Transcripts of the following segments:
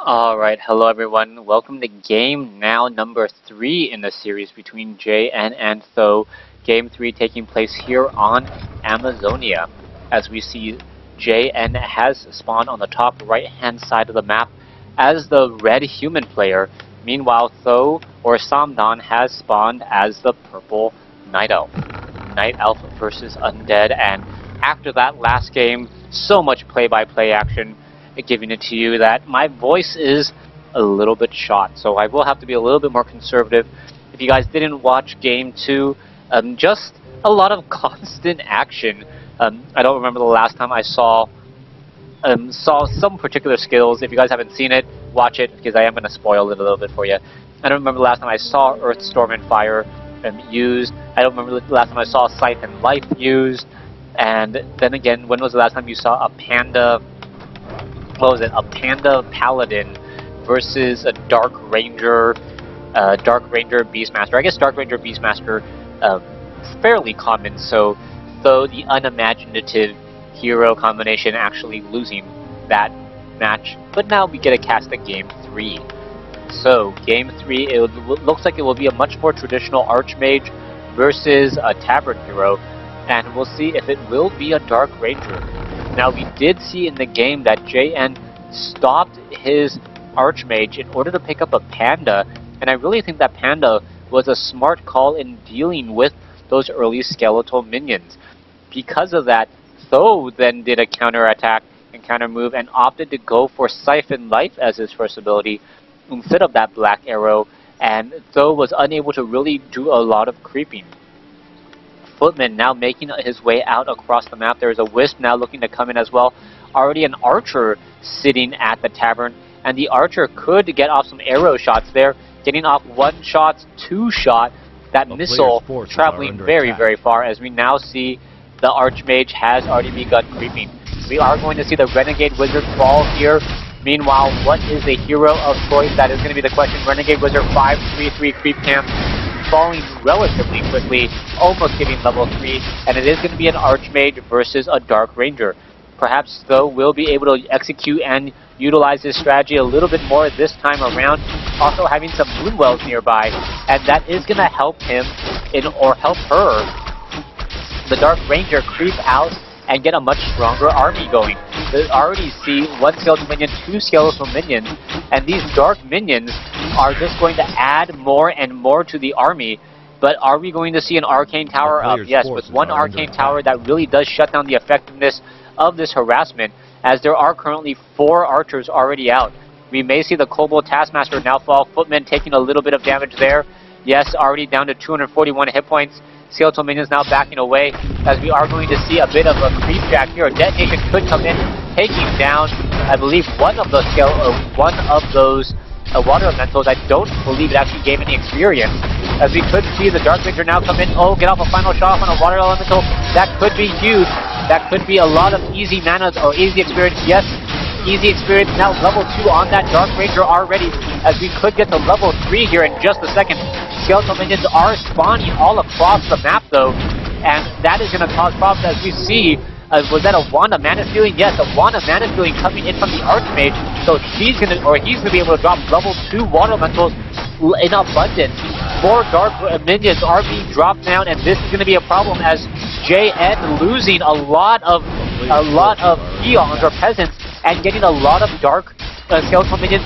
Alright, hello everyone. Welcome to game now number 3 in the series between JN and Th000. Game 3 taking place here on Amazonia. As we see, JN has spawned on the top right hand side of the map as the red human player. Meanwhile, Th000 or Samdan has spawned as the purple night elf. Night elf versus undead, and after that last game, so much play-by-play action, giving it to you that my voice is a little bit shot, so I will have to be a little bit more conservative. If you guys didn't watch game 2, just a lot of constant action. I don't remember the last time I saw some particular skills. If you guys haven't seen it, watch it, because I am going to spoil it a little bit for you. I don't remember the last time I saw Earth, Storm, and Fire used. I don't remember the last time I saw Scythe and Life used. And then again, when was the last time you saw a Panda... what was it? A Panda Paladin versus a Dark Ranger Beastmaster. I guess Dark Ranger Beastmaster fairly common, so though the unimaginative hero combination actually losing that match. But now we get a cast at game 3. So game 3, it looks like it will be a much more traditional Archmage versus a Tavern Hero, and we'll see if it will be a Dark Ranger. Now, we did see in the game that JN stopped his Archmage in order to pick up a Panda, and I really think that Panda was a smart call in dealing with those early skeletal minions. Because of that, Th000 then did a counter-attack and counter-move and opted to go for Scythe and Life as his first ability instead of that Black Arrow, and Th000 was unable to really do a lot of creeping. Footman now making his way out across the map. There's a Wisp now looking to come in as well. Already an Archer sitting at the tavern, and the Archer could get off some arrow shots there, getting off 1 shot, 2 shot, that missile traveling very far, as we now see the Archmage has already begun creeping. We are going to see the Renegade Wizard fall here. Meanwhile, what is the hero of choice? That is going to be the question. Renegade Wizard 533 creep camp, falling relatively quickly, almost getting level 3, and it is going to be an Archmage versus a Dark Ranger. Perhaps Th000 will be able to execute and utilize his strategy a little bit more this time around, also having some Moonwells nearby, and that is going to help him, or help her, the Dark Ranger, creep out and get a much stronger army going. We already see 1 skeletal minion, 2 skeletal minions, and these dark minions are just going to add more and more to the army. But are we going to see an Arcane Tower up? Yes, with 1 Arcane Tower that really does shut down the effectiveness of this harassment, as there are currently 4 Archers already out. We may see the Kobold Taskmaster now fall. Footman taking a little bit of damage there. Yes, already down to 241 hit points. Skeletal minions now backing away, as we are going to see a bit of a creep jack here. A detonation could come in, taking down, I believe, one of those water elementals. I don't believe it actually gave any experience, as we could see the Dark Ranger now come in. Oh, get off a final shot on a water elemental. That could be huge. That could be a lot of easy mana or easy experience. Yes, easy experience. Now level 2 on that Dark Ranger already, as we could get to level 3 here in just a second. Skeletal minions are spawning all across the map though, and that is going to cause problems, as we see. Was that a Wand of Mana Stealing? Yes, a Wand of Mana Stealing coming in from the Archmage, so he's going to be able to drop level 2 water elementals in abundance. 4 dark minions are being dropped down, and this is going to be a problem, as JN losing a lot of peons or peasants and getting a lot of dark skeletal minions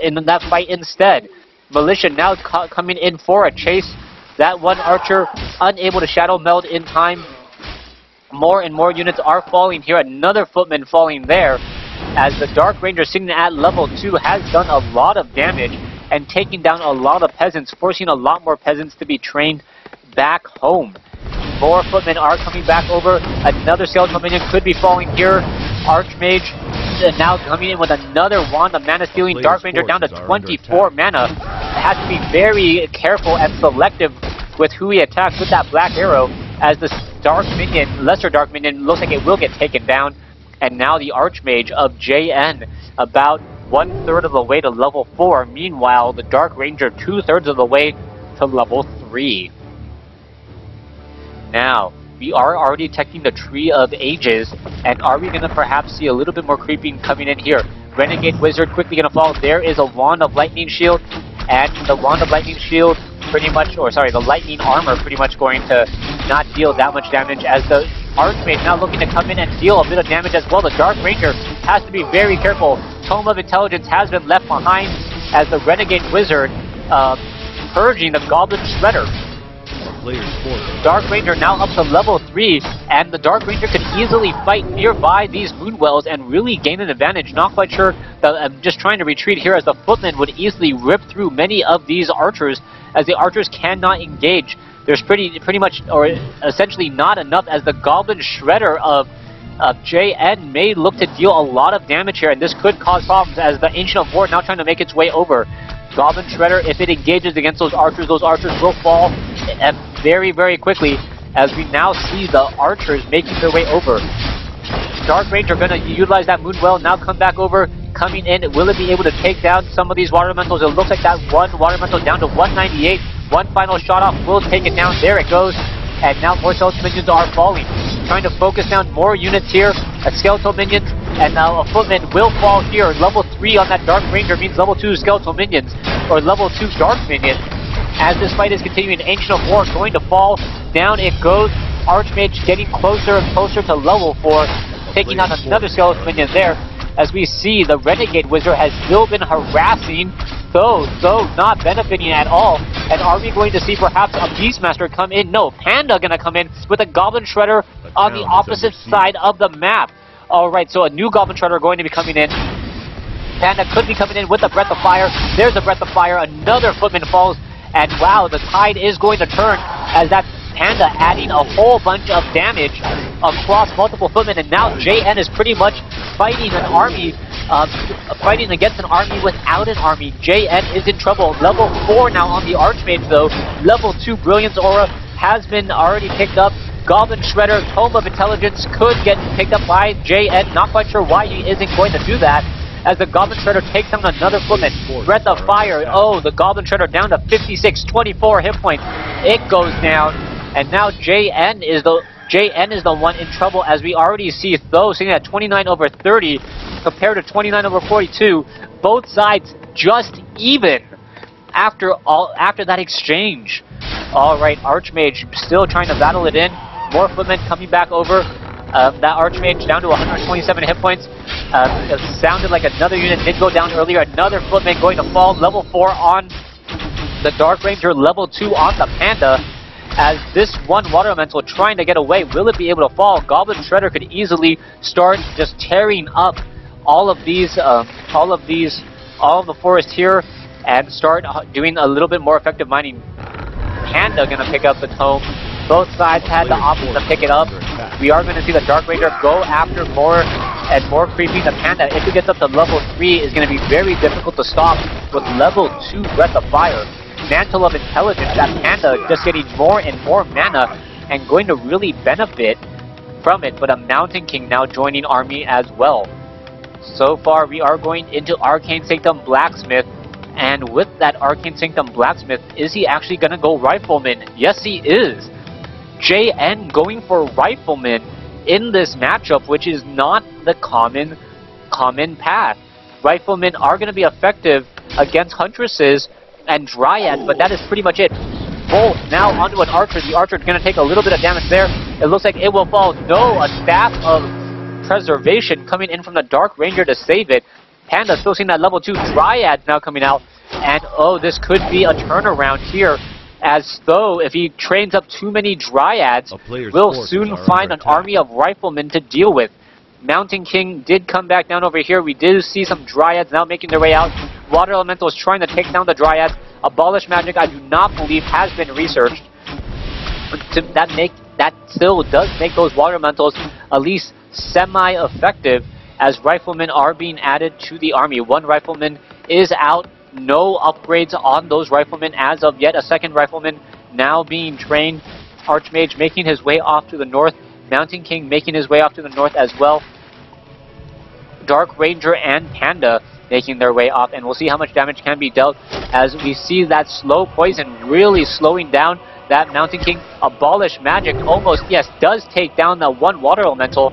in that fight instead. Militia now coming in for a chase. That 1 Archer unable to shadow meld in time. More and more units are falling here. Another Footman falling there, as the Dark Ranger sitting at level 2 has done a lot of damage and taking down a lot of peasants, forcing a lot more peasants to be trained back home. More Footmen are coming back over. Another skeletal minion could be falling here. Archmage now coming in with another Wand of Mana Stealing. Dark Ranger down to 24 mana. Has to be very careful and selective with who he attacks with that Black Arrow, as the Dark Minion, lesser Dark Minion, looks like it will get taken down. And now the Archmage of JN about 1/3 of the way to level 4. Meanwhile, the Dark Ranger 2/3 of the way to level 3. Now, we are already detecting the Tree of Ages, and are we going to perhaps see a little bit more creeping coming in here? Renegade Wizard quickly gonna fall. There is a Wand of Lightning Shield, and the Wand of Lightning Shield pretty much, or sorry, the Lightning Armor pretty much going to not deal that much damage, as the Archmage now looking to come in and deal a bit of damage as well. The Dark Ranger has to be very careful. Tome of Intelligence has been left behind as the Renegade Wizard purging the Goblin Shredder. Dark Ranger now up to level 3, and the Dark Ranger could easily fight nearby these Moonwells and really gain an advantage. Not quite sure, I'm just trying to retreat here, as the Footman would easily rip through many of these archers, as the archers cannot engage. There's pretty much, or essentially not enough, as the Goblin Shredder of JN may look to deal a lot of damage here, and this could cause problems, as the Ancient of War now trying to make its way over. Goblin Shredder, if it engages against those archers will fall very, very quickly, as we now see the archers making their way over. Dark Ranger gonna utilize that Moonwell, now come back over, coming in. Will it be able to take down some of these Water Elementals? It looks like that one Water Elemental down to 198. One final shot off will take it down. There it goes. And now more Skeletal Minions are falling. Trying to focus down more units here. A Skeletal Minion, and now a Footman will fall here. Level 3 on that Dark Ranger means level 2 Skeletal Minions, or level 2 Dark Minion. As this fight is continuing, Ancient of War going to fall. Down it goes. Archmage getting closer and closer to level 4. Taking out another Skeletal Minion there. As we see, the Renegade Wizard has still been harassing Th000, not benefiting at all. And are we going to see perhaps a Beastmaster come in? No, Panda gonna come in with a Goblin Shredder on the opposite side of the map. Alright, so a new Goblin Shredder going to be coming in. Panda could be coming in with a Breath of Fire. There's a Breath of Fire. Another Footman falls. And wow, the tide is going to turn, as that Panda adding a whole bunch of damage across multiple Footmen. And now JN is pretty much fighting an army, fighting against an army without an army. JN is in trouble. Level 4 now on the Archmage though. Level 2 Brilliance Aura has been already picked up. Goblin Shredder, Tome of Intelligence could get picked up by JN. Not quite sure why he isn't going to do that, as the Goblin Shredder takes down another Footman. Breath of Fire. Oh, the Goblin Shredder down to 56, 24 hit points. It goes down, and now JN is the one in trouble, as we already see Th000 sitting at 29 over 30 compared to 29 over 42. Both sides just even after that exchange. All right, Archmage still trying to battle it in. More Footmen coming back over. That Archmage down to 127 hit points. It sounded like another unit did go down earlier. Another Footman going to fall. Level 4 on the Dark Ranger. Level 2 on the Panda. As this one Water Elemental trying to get away. Will it be able to fall? Goblin Shredder could easily start just tearing up all of the forest here, and start doing a little bit more effective mining. Panda gonna pick up the Tome. Both sides had the option to pick it up. We are going to see the Dark Ranger go after more and more creeping. The Panda, if it gets up to level 3, is going to be very difficult to stop with level 2 Breath of Fire. Mantle of Intelligence, that Panda just getting more and more mana and going to really benefit from it. But a Mountain King now joining army as well. So far, we are going into Arcane Sanctum Blacksmith. And with that Arcane Sanctum Blacksmith, is he actually going to go Rifleman? Yes, he is. JN going for Rifleman in this matchup, which is not the common path. Riflemen are going to be effective against Huntresses and Dryads, but that is pretty much it. Bolt now onto an Archer. The Archer is going to take a little bit of damage there. It looks like it will fall. No, a Staff of Preservation coming in from the Dark Ranger to save it. Panda still seeing that level 2 Dryads now coming out. And oh, this could be a turnaround here, as though if he trains up too many Dryads, we'll soon find an army of Riflemen to deal with. Mountain King did come back down over here. We did see some Dryads now making their way out. Water Elementals trying to take down the Dryads. Abolish Magic, I do not believe, has been researched. That still does make those Water Elementals at least semi-effective, as Riflemen are being added to the army. One Rifleman is out. No upgrades on those Riflemen as of yet. A second Rifleman now being trained. Archmage making his way off to the north. Mountain King making his way off to the north as well. Dark Ranger and Panda making their way off. And we'll see how much damage can be dealt as we see that slow poison really slowing down that Mountain King. Abolish Magic almost, yes, does take down that one Water Elemental,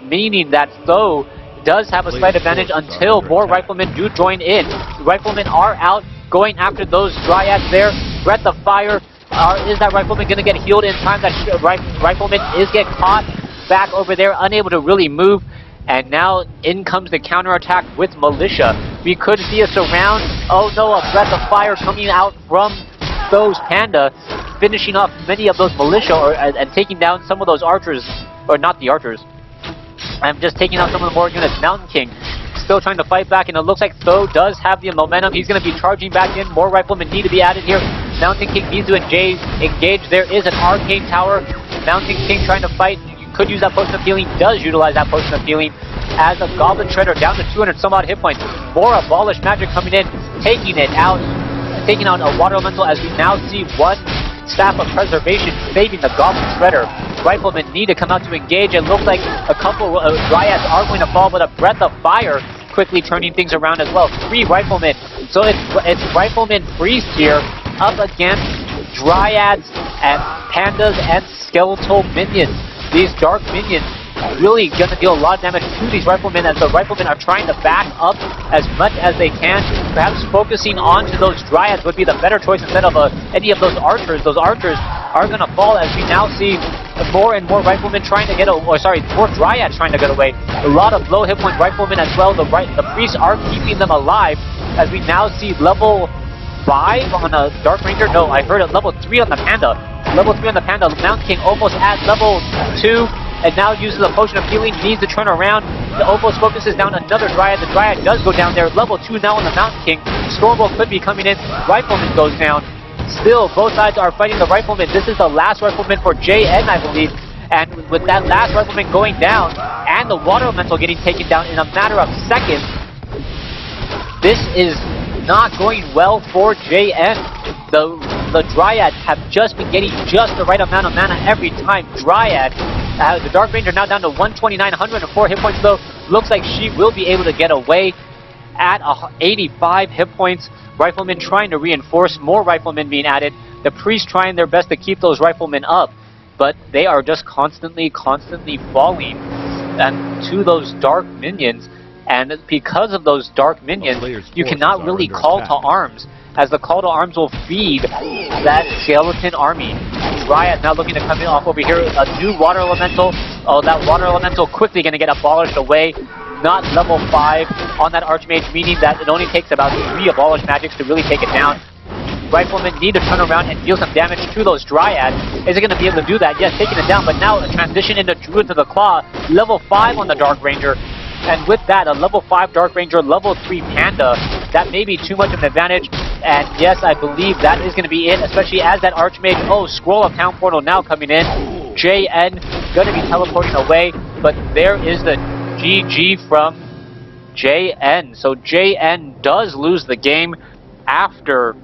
meaning that Th000 does have a slight advantage until more Riflemen do join in. Riflemen are out, going after those Dryads there. Breath of Fire. Is that Rifleman going to get healed in time? That Rifleman is get caught back over there, unable to really move. And now in comes the counterattack with Militia. We could see a surround. Oh no, a Breath of Fire coming out from those Panda, finishing off many of those Militia and taking down some of those archers. Or not the archers. I'm just taking out some of the more units. Mountain King still trying to fight back, and it looks like Th000 does have the momentum. He's going to be charging back in. More Riflemen need to be added here. Mountain King needs to engage. There is an Arcane Tower. Mountain King trying to fight. You could use that Potion of Healing. Does utilize that Potion of Healing as a Goblin Shredder down to 200 some odd hit points. More Abolish Magic coming in, taking out a Water Elemental, as we now see one Staff of Preservation saving the Goblin Shredder. Riflemen need to come out to engage. It looks like a couple of Dryads are going to fall, but a Breath of Fire quickly turning things around as well. 3 Riflemen. So it's Riflemen Priest here up against Dryads and Pandas and Skeletal Minions. These Dark Minions really going to deal a lot of damage to these Riflemen, as the Riflemen are trying to back up as much as they can. Perhaps focusing onto those Dryads would be the better choice instead of any of those Archers. Those Archers are going to fall, as we now see more and more Riflemen trying to get more Dryads trying to get away. A lot of low hit point Riflemen as well. The Priests are keeping them alive, as we now see level 5 on a Dark Ranger. No, I heard it level 3 on the Panda. Level 3 on the Panda. Mountain King almost at level 2. And now uses a Potion of Healing, needs to turn around. The almost focuses down another Dryad. The Dryad does go down there. Level 2 now on the Mountain King. Stormbolt could be coming in. Rifleman goes down. Still, both sides are fighting the Rifleman. This is the last Rifleman for JN, I believe. And with that last Rifleman going down, and the Water Elemental getting taken down in a matter of seconds, this is not going well for JN. The Dryads have just been getting just the right amount of mana every time. Dryad, the Dark Ranger now down to 129, 104 hit points though. Looks like she will be able to get away at 85 hit points. Riflemen trying to reinforce, more Riflemen being added. The Priests trying their best to keep those Riflemen up, but they are just constantly falling to those Dark Minions. And because of those Dark Minions, you cannot really call to arms, as the call to arms will feed that Skeleton Army. Dryad now looking to come in off over here. A new Water Elemental. Oh, that Water Elemental quickly going to get abolished away. Not level 5 on that Archmage, meaning that it only takes about 3 Abolish Magics to really take it down. Riflemen need to turn around and deal some damage to those Dryads. Is it going to be able to do that? Yes, taking it down, but now a transition into Druid to the Claw. Level 5 on the Dark Ranger. And with that, a level 5 Dark Ranger, level 3 Panda, that may be too much of an advantage. And yes, I believe that is going to be it, especially as that Archmage, Scroll of Town Portal now coming in. JN going to be teleporting away, but there is the GG from JN. So JN does lose the game after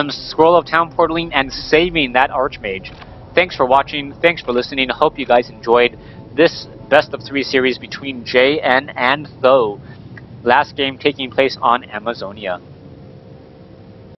Scroll of Town Portaling and saving that Archmage. Thanks for watching, thanks for listening. Hope you guys enjoyed this best of 3 series between JN and Th000. Last game taking place on Amazonia.